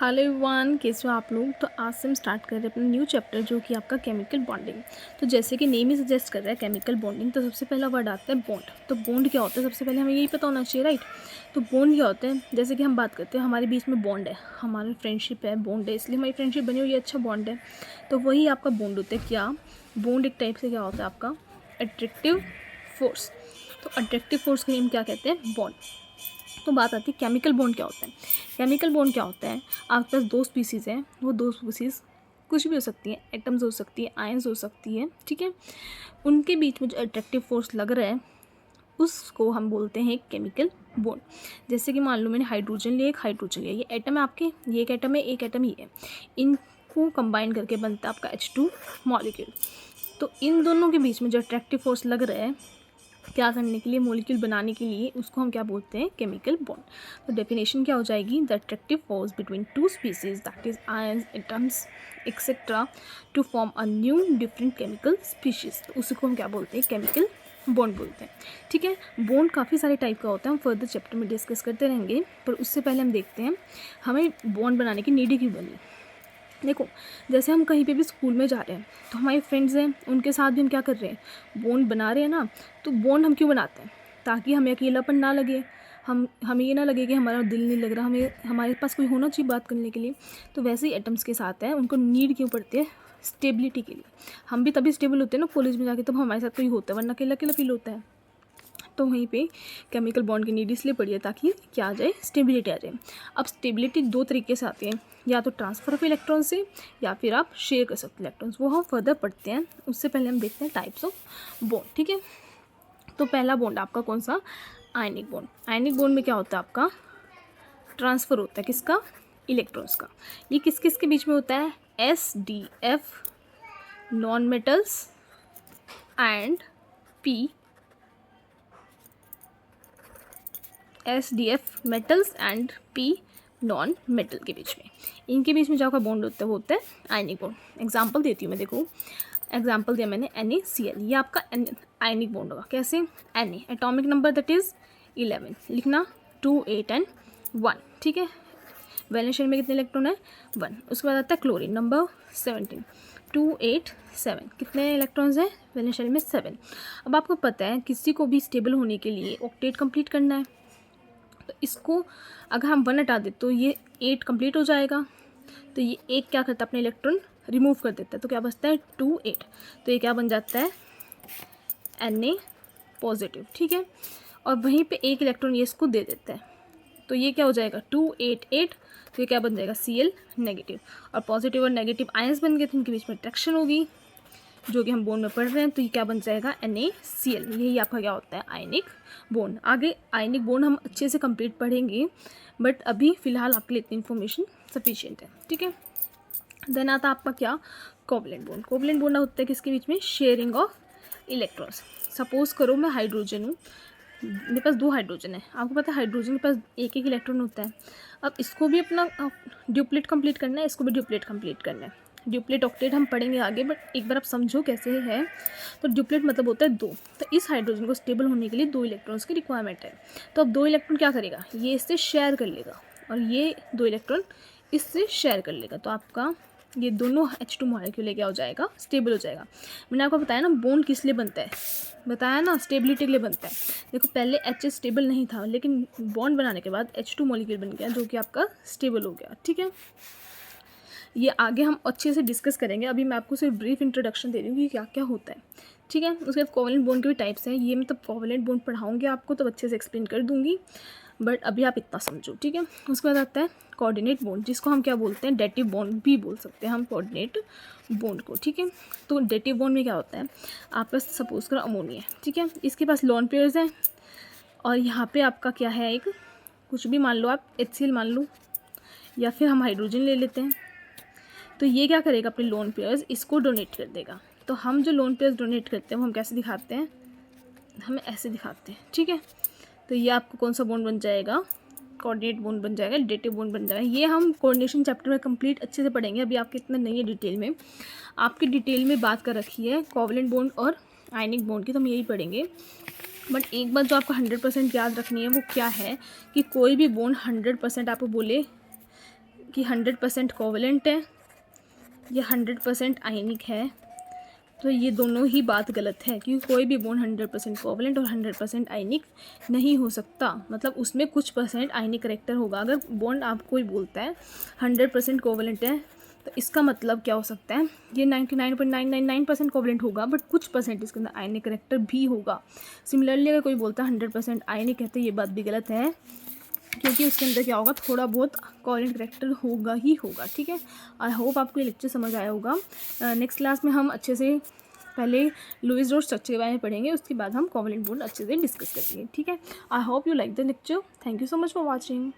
Hello everyone, कैसे हो आप लोग। तो आज से हम स्टार्ट कर रहे हैं अपना न्यू चैप्टर जो कि आपका केमिकल बॉन्डिंग। तो जैसे कि नेम ही सजेस्ट कर रहा है केमिकल बॉन्डिंग, तो सबसे पहला वर्ड आता है बॉन्ड। तो बॉन्ड क्या होता है सबसे पहले हमें यही पता होना चाहिए, राइट। तो बॉन्ड क्या होता है, जैसे कि हम बात करते हैं हमारे बीच में बॉन्ड है, हमारी फ्रेंडशिप है, बॉन्ड है, इसलिए हमारी फ्रेंडशिप बनी हुई है, अच्छा बॉन्ड है। तो वही आपका बॉन्ड होता है। क्या बॉन्ड एक टाइप से क्या होता है आपका अट्रैक्टिव फोर्स। तो अट्रैक्टिव फोर्स का नेम क्या कहते हैं, बॉन्ड। तो बात आती है केमिकल बॉन्ड क्या होता है। केमिकल बॉन्ड क्या होता है, आपके पास दो स्पीसीज़ हैं, वो दो स्पीसीज़ कुछ भी हो सकती है, एटम्स हो सकती है, आयंस हो सकती है, ठीक है। उनके बीच में जो अट्रैक्टिव फोर्स लग रहा है उसको हम बोलते हैं केमिकल बॉन्ड। जैसे कि मान लो मैंने हाइड्रोजन लिया, एक हाइड्रोजन लिया, ये एटम है आपके, ये एक एटम है, एक एटम ही है, इनको कंबाइन करके बनता है आपका H2 मॉलिक्यूल। तो इन दोनों के बीच में जो अट्रैक्टिव फोर्स लग रहा है क्या करने के लिए, मॉलिक्यूल बनाने के लिए, उसको हम क्या बोलते हैं, केमिकल बॉन्ड। तो डेफिनेशन क्या हो जाएगी, the attractive force between two species that is ions, atoms etcetera to form a new different chemical species. तो उसी को हम क्या बोलते हैं, केमिकल बॉन्ड बोलते हैं, ठीक है। बॉन्ड काफ़ी सारे टाइप का होता है, हम फर्दर चैप्टर में डिस्कस करते रहेंगे, पर उससे पहले हम देखते हैं हमें बॉन्ड बनाने की नीड क्यों बनी। देखो, जैसे हम कहीं पे भी स्कूल में जा रहे हैं तो हमारे फ्रेंड्स हैं, उनके साथ भी हम क्या कर रहे हैं, बॉन्ड बना रहे हैं ना। तो बॉन्ड हम क्यों बनाते हैं, ताकि हमें अकेलापन ना लगे, हमें ये ना लगे कि हमारा दिल नहीं लग रहा, हमें हमारे पास कोई होना चाहिए बात करने के लिए। तो वैसे ही एटम्स के साथ है, उनको नीड क्यों पड़ती है, स्टेबिलिटी के लिए। हम भी तभी स्टेबल होते हैं ना कॉलेज में जाके, तब हमारे साथ कोई होता है, वरना अकेला अकेला फील होता है। तो वहीं पे केमिकल बॉन्ड की नीड इसलिए पड़ी है ताकि क्या आ जाए, स्टेबिलिटी आ जाए। अब स्टेबिलिटी दो तरीके से आती है, या तो ट्रांसफ़र ऑफ इलेक्ट्रॉन से, या फिर आप शेयर कर सकते हो इलेक्ट्रॉन्स, वो हम फर्दर पढ़ते हैं। उससे पहले हम देखते हैं टाइप्स ऑफ बॉन्ड, ठीक है। तो पहला बॉन्ड आपका कौन सा, आयनिक बॉन्ड। आयनिक बॉन्ड में क्या होता है आपका, ट्रांसफ़र होता है किसका, इलेक्ट्रॉन्स का। ये किस किस के बीच में होता है, SDF non metals and P SDF metals and P non metal के बीच में। इनके बीच में जो आपका बॉन्ड होता है वो होता है आयनिक बॉन्ड। एग्जांपल देती हूँ मैं, देखो एग्जांपल दिया मैंने NaCl, ये आपका आयनिक बॉन्ड होगा। कैसे, Na atomic number that is 11, लिखना 2 8 एंड 1, ठीक है। वैलेंस शेल में कितने इलेक्ट्रॉन है, 1। उसके बाद आता है क्लोरीन नंबर 17, 2 8 7, कितने इलेक्ट्रॉन्स हैं, वैलेंस शेल में 7। अब आपको पता है किसी को भी स्टेबल होने के लिए ऑक्टेट कंप्लीट करना है, तो इसको अगर हम 1 हटा दें तो ये 8 कंप्लीट हो जाएगा। तो ये एक क्या करता है, अपने इलेक्ट्रॉन रिमूव कर देता है, तो क्या बचता है 2 8। तो ये क्या बन जाता है, Na पॉजिटिव, ठीक है। और वहीं पे एक इलेक्ट्रॉन ये इसको दे देता है, तो ये क्या हो जाएगा 2 8 8। तो ये क्या बन जाएगा, Cl नेगेटिव। और पॉजिटिव और नेगेटिव आयंस बन गए, तो इनके बीच में अट्रैक्शन होगी, जो कि हम बॉन्ड में पढ़ रहे हैं। तो ये क्या बन जाएगा, NaCl। यही आपका क्या होता है, आयनिक बॉन्ड। आगे आयनिक बॉन्ड हम अच्छे से कंप्लीट पढ़ेंगे, बट अभी फ़िलहाल आपके लिए इतनी इन्फॉर्मेशन सफिशिएंट है, ठीक है। देन आता है आपका क्या, कोवलेंट बॉन्ड। कोवलेंट बॉन्ड होता है किसके बीच में, शेयरिंग ऑफ इलेक्ट्रॉन्स। सपोज करो मैं हाइड्रोजन हूँ, मेरे पास 2 हाइड्रोजन है, आपको पता है हाइड्रोजन के पास एक एक इलेक्ट्रॉन होता है। अब इसको भी अपना ड्यूप्लेट कंप्लीट करना है, इसको भी ड्यूप्लेट कंप्लीट करना है। ड्यूप्लेट ऑक्टेट हम पढ़ेंगे आगे, बट एक बार आप समझो कैसे है। तो ड्यूप्लेट मतलब होता है 2। तो इस हाइड्रोजन को स्टेबल होने के लिए 2 इलेक्ट्रॉन्स की रिक्वायरमेंट है। तो अब 2 इलेक्ट्रॉन क्या करेगा, ये इससे शेयर कर लेगा, और ये 2 इलेक्ट्रॉन इससे शेयर कर लेगा। तो आपका ये दोनों H2 मॉलिक्यूल क्या हो जाएगा, स्टेबल हो जाएगा। मैंने आपको बताया ना बॉन्ड किस लिए बनता है, बताया ना, स्टेबिलिटी के लिए बनता है। देखो पहले H स्टेबल नहीं था, लेकिन बॉन्ड बनाने के बाद H2 मॉलिक्यूल बन गया, जो कि आपका स्टेबल हो गया, ठीक है। ये आगे हम अच्छे से डिस्कस करेंगे, अभी मैं आपको सिर्फ ब्रीफ इंट्रोडक्शन दे रही हूँ कि क्या क्या होता है, ठीक है। उसके बाद कोवलेंट बॉन्ड के भी टाइप्स हैं, ये मतलब कोवलेंट बॉन्ड पढ़ाऊँगी आपको तब अच्छे से एक्सप्लेन कर दूँगी, बट अभी आप इतना समझो, ठीक है। उसके बाद आता है कोऑर्डिनेट बॉन्ड, जिसको हम क्या बोलते हैं, डेटिव बॉन्ड भी बोल सकते हैं हम कोऑर्डिनेट बॉन्ड को, ठीक है। तो डेटिव बॉन्ड में क्या होता है, आपका सपोज करो अमोनिया, ठीक है, इसके पास लोन पेयर्स हैं, और यहाँ पे आपका क्या है, एक कुछ भी मान लो, आप HCl मान लो, या फिर हम हाइड्रोजन ले लेते हैं। तो ये क्या करेगा, अपने लोन पेयर्स इसको डोनेट कर देगा। तो हम जो लोन पेयर्स डोनेट करते हैं वो हम कैसे दिखाते हैं, हमें ऐसे दिखाते हैं, ठीक है। तो ये आपको कौन सा बॉन्ड बन जाएगा, कोऑर्डिनेट बॉन्ड बन जाएगा, डेटिव बॉन्ड बन जाएगा। ये हम कोऑर्डिनेशन चैप्टर में कंप्लीट अच्छे से पढ़ेंगे, अभी आपके इतना नहीं है डिटेल में, आपकी डिटेल में बात कर रखी है कोवलेंट बॉन्ड और आयनिक बॉन्ड की, तो हम यही पढ़ेंगे। बट एक बात जो आपको 100% याद रखनी है वो क्या है, कि कोई भी बॉन्ड 100% आपको बोले कि 100% कोवलेंट है या 100% आयनिक है, तो ये दोनों ही बात गलत है, क्योंकि कोई भी बॉन्ड 100% कोवलेंट और 100% आयनिक नहीं हो सकता। मतलब उसमें कुछ परसेंट आयनिक करेक्टर होगा। अगर बॉन्ड आप कोई बोलता है 100% कोवलेंट है, तो इसका मतलब क्या हो सकता है, ये 99.999% कोवलेंट होगा, बट कुछ परसेंट इसके अंदर आयनिक करेक्टर भी होगा। सिमिलरली अगर कोई बोलता है 100% आयनिक है, तो ये बात भी गलत है, क्योंकि उसके अंदर क्या होगा, थोड़ा बहुत कोवलेंट करेक्टर होगा ही होगा। ठीक है, आई होप आपको ये लेक्चर समझ आया होगा। नेक्स्ट क्लास में हम अच्छे से पहले लुईस रोड स्ट्रक्चर के बारे में पढ़ेंगे, उसके बाद हम कोवलेंट बॉन्ड अच्छे से डिस्कस करेंगे। ठीक है, I hope you like the lecture. Thank you so much for watching.